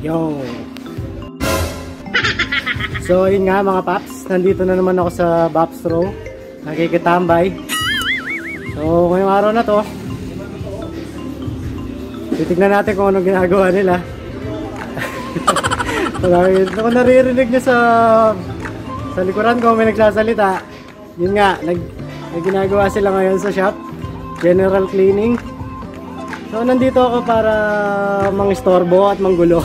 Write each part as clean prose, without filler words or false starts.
Yo! So yun nga mga paps, nandito na naman ako sa Baps Row, nakikitambay. So ngayong araw na to, titignan natin kung anong ginagawa nila. Kung naririnig nyo sa likuran ko may nagsasalita, yun nga, may ginagawa sila ngayon sa shop, general cleaning. So nandito ako para mangistorbo at manggulo.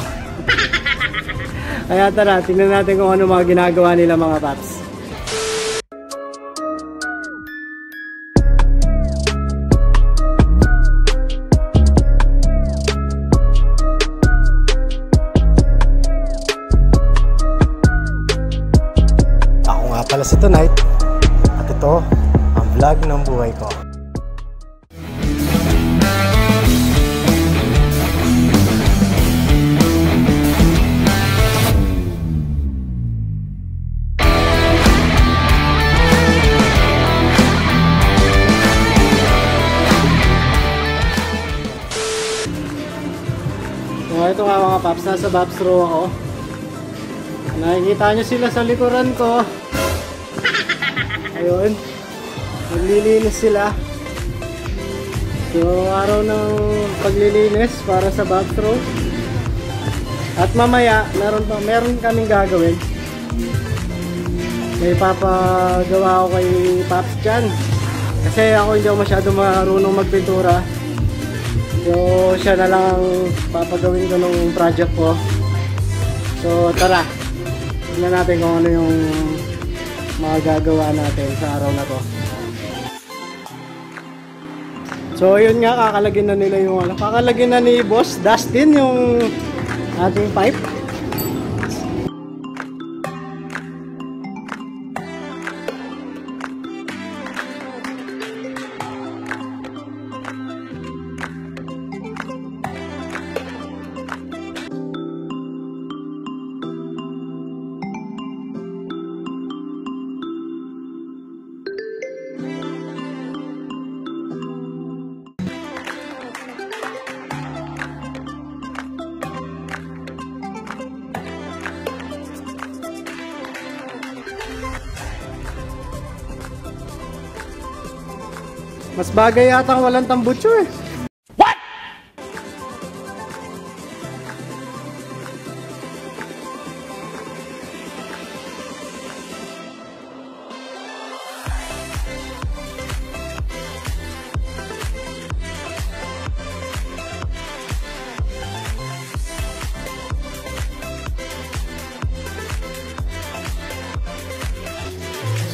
Kaya tara, tingnan natin kung ano mga ginagawa nila mga paps. Ako nga pala si Tonight at ito ang vlog ng buhay ko. Ito nga mga paps, nasa Baps Row ako. Nakikita nyo sila sa likuran ko. Ayun, naglilinis sila. So araw ng paglilinis para sa Baps Row. At mamaya meron kaming gagawin. May papagawa ako kay Paps dyan. Kasi ako hindi ako masyado marunong magpintura. So siya na lang papagawin ko ng project ko. So tara, tingnan natin kung ano yung magagawa natin sa araw na to. So yun nga, kakalagin na nila yung kakalagin na ni Boss Dustin yung ating pipe. Mas bagay yata ang walang tambutso eh. What?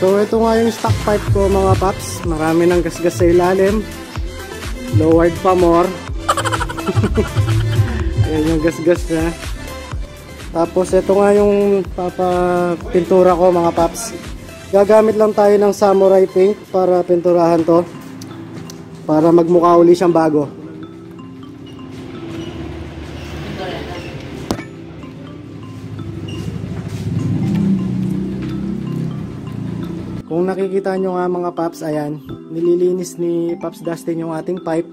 So ito nga yung stock pipe ko mga paps. Marami ng gasgas sa ilalim. Lowered pa more. Ayan yung gasgas na. Tapos ito nga yung papapintura ko mga paps. Gagamit lang tayo ng samurai paint para pinturahan to. Para magmukha uli siyang bago. Kung nakikita nyo nga mga paps, ayan, nililinis ni Paps Dustin yung ating pipe.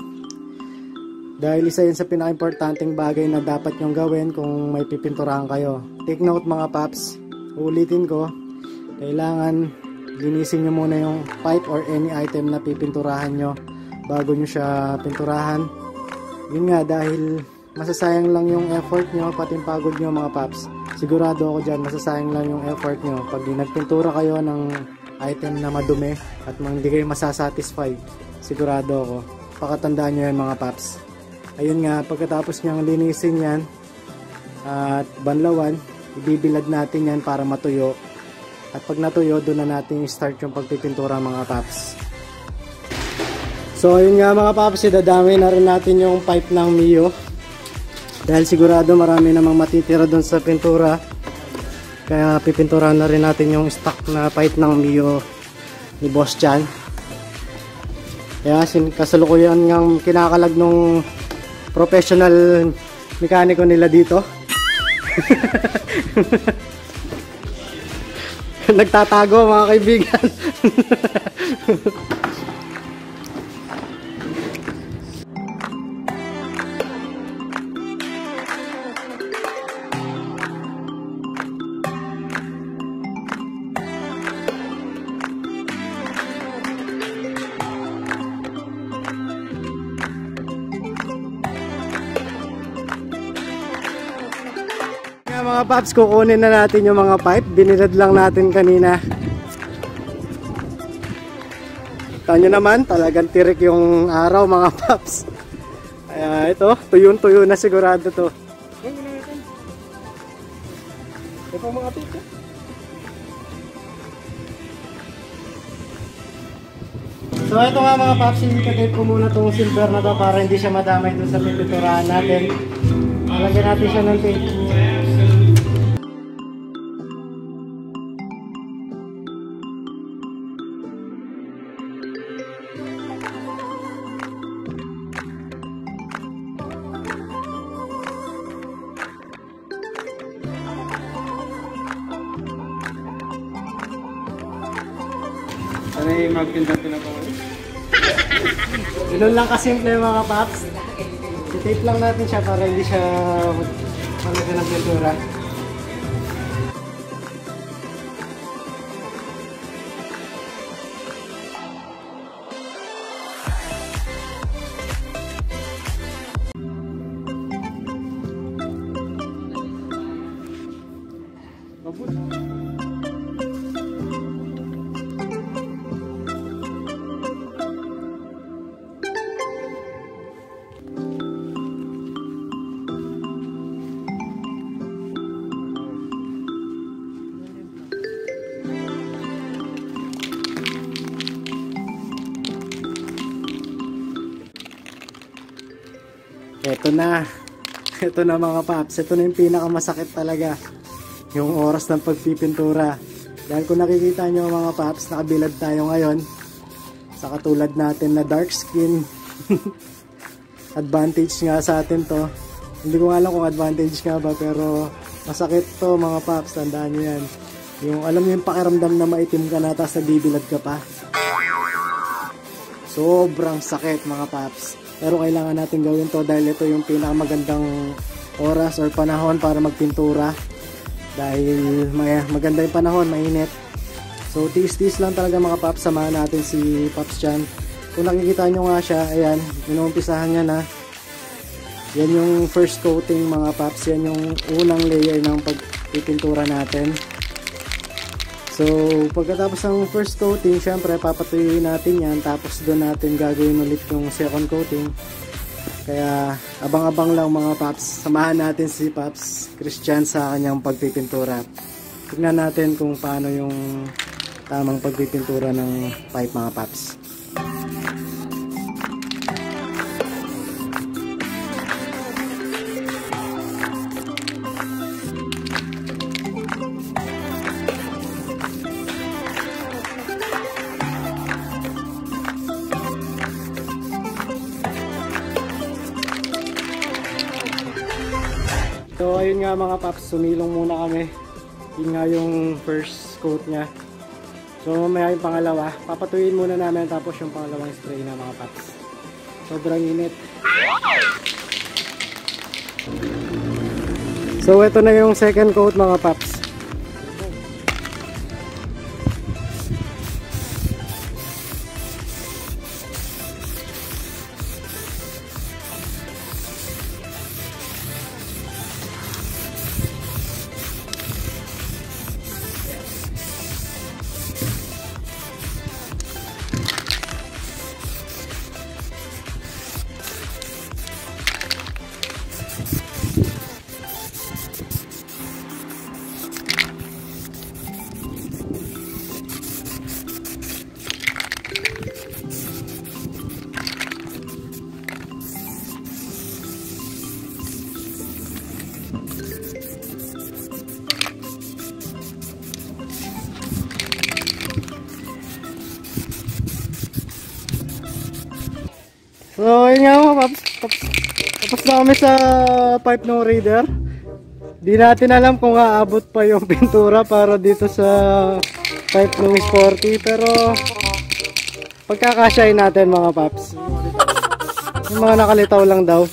Dahil isa yun sa pinaka-importanting bagay na dapat nyong gawin kung may pipinturahan kayo. Take note mga paps, ulitin ko, kailangan linisin nyo muna yung pipe or any item na pipinturahan nyo bago nyo siya pinturahan. Yun nga, dahil masasayang lang yung effort nyo, pati yung pagod nyo mga paps. Sigurado ako dyan, masasayang lang yung effort nyo pag nagpintura kayo ng item na madumi at hindi kayo masasatisfy. Sigurado ako, pakatandaan nyo yan mga paps. Ayun nga, pagkatapos nyang linisin yan at banlawan, ibibilad natin yan para matuyo. At pag natuyo, doon na natin start yung pagpipintura mga paps. So ayun nga mga paps, idadami na rin natin yung pipe ng Mio. Dahil sigurado marami namang matitira doon sa pintura. Kaya pipinturahan na rin natin yung stock na pipe ng Mio ni Boss Chan. Kaya kasalukuyan ng kinakalag nung professional mekaniko nila dito. Nagtatago mga kaibigan. mga paps, kukunin na natin yung mga pipe. Binilad lang natin kanina. Kita nyo naman, talagang tirik yung araw mga paps. Kaya ito, tuyo-tuyo na sigurado to. Ito pa mga pipe. So ito nga mga paps, itatape ko muna itong silver na to para hindi siya madamay dun sa pipinturahan natin. Lalagyan natin siya ng tape. Ano yung magpinta-pinta pa mo? Ganun lang kasimple mga paps. I-tape lang natin siya para hindi siya malagyan ng pintura. Ito na. Ito na mga paps. Ito na yung pinakamasakit talaga. Yung oras ng pagpipintura. Dahil kung nakikita nyo mga paps, nakabilad tayo ngayon. Sa katulad natin na dark skin. Advantage nga sa atin to. Hindi ko alam kung advantage nga ba, pero masakit to mga paps. Tandaan nyo yan. Yung alam nyo yung pakiramdam na maitim ka na tapos nabibilad ka pa. Sobrang sakit mga paps. Pero kailangan natin gawin to dahil ito yung pinakamagandang oras or panahon para magpintura. Dahil maganda yung panahon, mainit. So tiis-tiis lang talaga mga paps, samahan natin si Paps Chan. Kung nakikita nyo nga siya, ayan, inuumpisahan niya na. Yan yung first coating mga paps, yan yung unang layer ng pagpipintura natin. So pagkatapos ng first coating, syempre papatuyuin natin yan, tapos doon natin gagawin ulit yung second coating. Kaya abang-abang lang mga paps, samahan natin si Paps Christian sa kanyang pagpipintura. Tignan natin kung paano yung tamang pagpipintura ng pipe mga paps. So ayun nga mga paps, sumilong muna kami. Yun nga yung first coat niya. So mamaya yung pangalawa, papatuyin muna namin, tapos yung pangalawang spray na mga paps. Sobrang init. So ito na yung second coat mga paps. So yun nga mga paps, tapos na kami sa pipe ng Raider. Di natin alam kung aabot pa yung pintura para dito sa pipe ng Sporty, pero pagkakasyahin natin mga paps. Yung mga nakalitaw lang daw.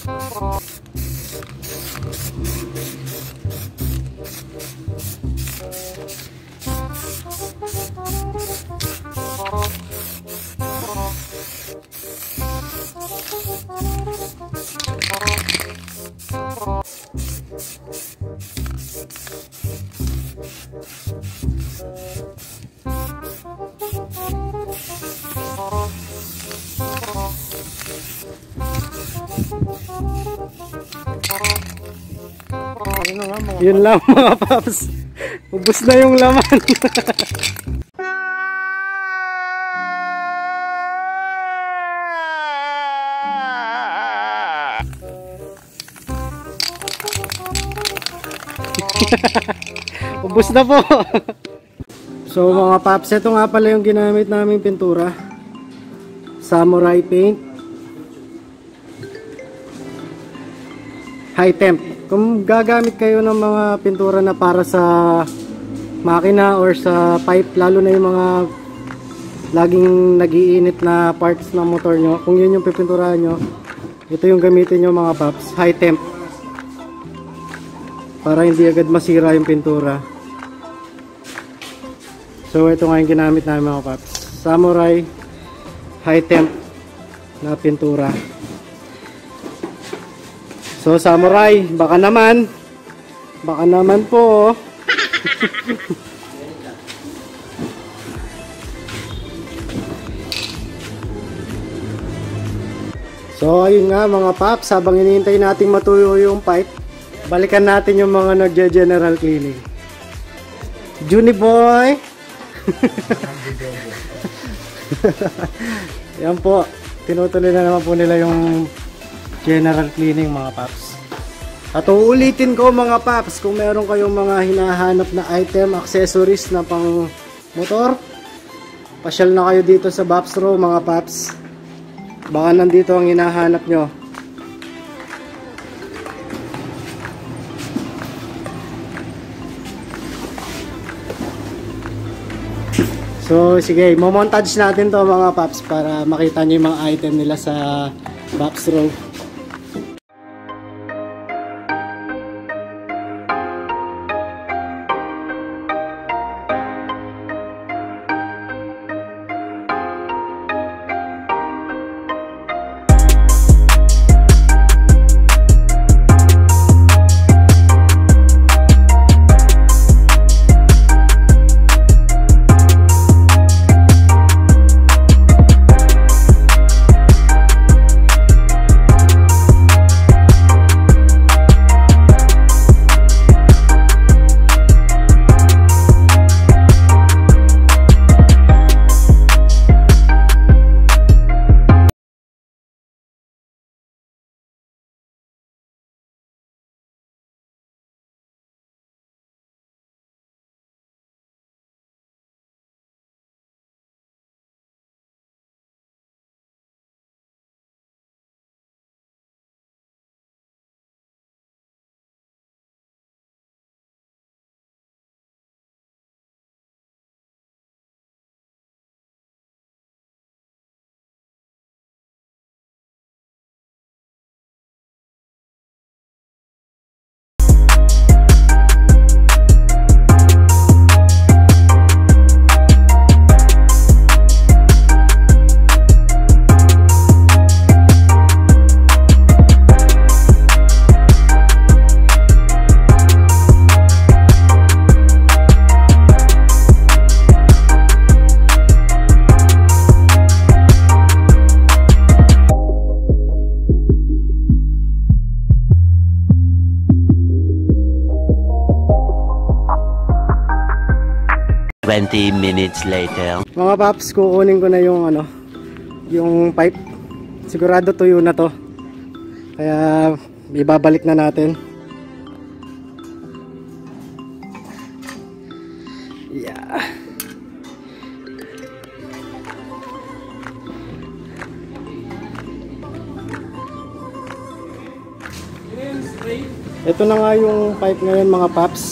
Ayun na nga mga Yun lang mga paps. Ubus na yung laman. Ubus na po. So mga paps, ito nga pala yung ginamit naming pintura. Samurai paint. High temp. Kung gagamit kayo ng mga pintura na para sa makina or sa pipe, lalo na yung mga laging nagiinit na parts ng motor nyo, kung yun yung pipinturahan nyo, ito yung gamitin nyo mga paps. High temp. Para hindi agad masira yung pintura. So ito nga yung ginamit namin mga paps. Samurai high temp na pintura. So Samurai, baka naman po. So ayun nga mga paps, habang hinihintay nating matuyo yung pipe, balikan natin yung mga nagje-general cleaning. Juni boy. Yan po, tinutuloy na naman po nila yung general cleaning mga paps. At uulitin ko mga paps, kung meron kayong mga hinahanap na item, accessories na pang motor, pasyal na kayo dito sa Bops Row mga paps. Baka nandito ang hinahanap nyo. So sige, momontage natin to mga paps para makita nyo yung mga item nila sa Bops Row. Minutes later. Mga paps, kukunin ko na yung yung pipe. Sigurado tuyo na to. Kaya ibabalik na natin. Yeah. Ito na nga yung pipe ngayon mga paps.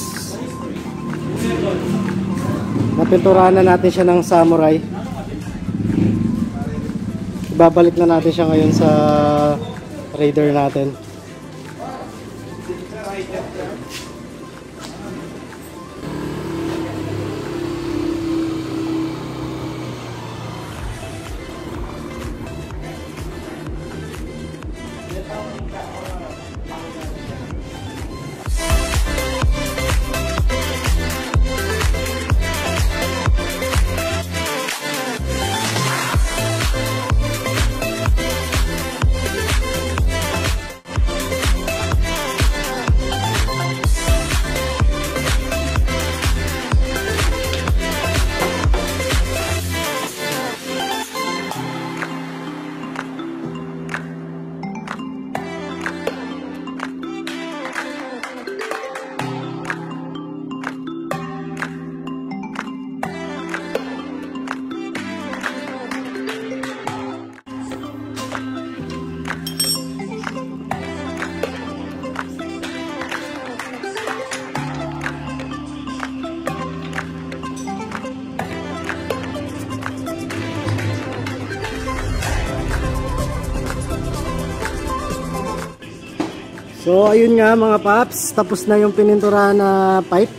Napinturahan na natin siya ng Samurai. Ibabalik na natin siya ngayon sa Raider natin. So ayun nga mga paps, tapos na yung pininturahan na pipe.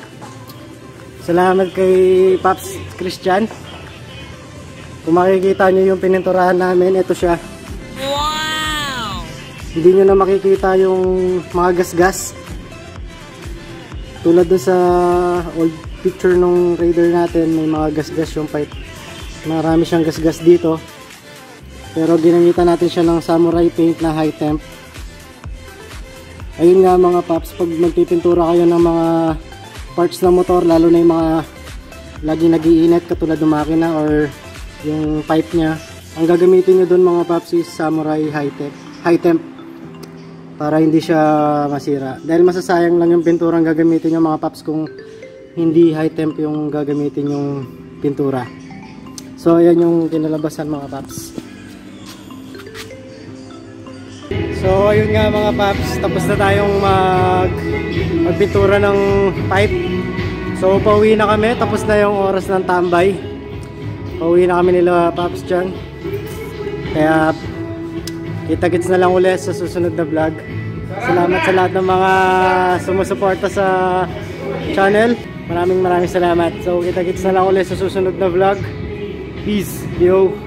Salamat kay Paps Christian. Kung makikita nyo yung pininturahan namin, ito siya. Wow! Hindi nyo na makikita yung mga gasgas. Tulad dun sa old picture nung Raider natin, may mga gasgas yung pipe. Marami siyang gasgas dito. Pero ginamitan natin siya ng samurai paint na high temp. Ayun nga mga paps, pag magpipintura kayo ng mga parts ng motor, lalo na yung mga lagi nag-iinit katulad ng makina or yung pipe nya, ang gagamitin nyo dun mga paps is samurai high temp para hindi siya masira. Dahil masasayang lang yung pintura ang gagamitin nyo mga paps kung hindi high temp yung gagamitin yung pintura. So ayan yung kinalabasan mga paps. So ayun nga mga paps, tapos na tayong magpintura ng pipe. So pauwi na kami, tapos na yung oras ng tambay. Pauwi na kami nila Paps dyan. Kaya kita-kits na lang ulit sa susunod na vlog. Salamat sa lahat ng mga sumusuporta sa channel. Maraming salamat. So kita-kits na lang ulit sa susunod na vlog. Peace, yo!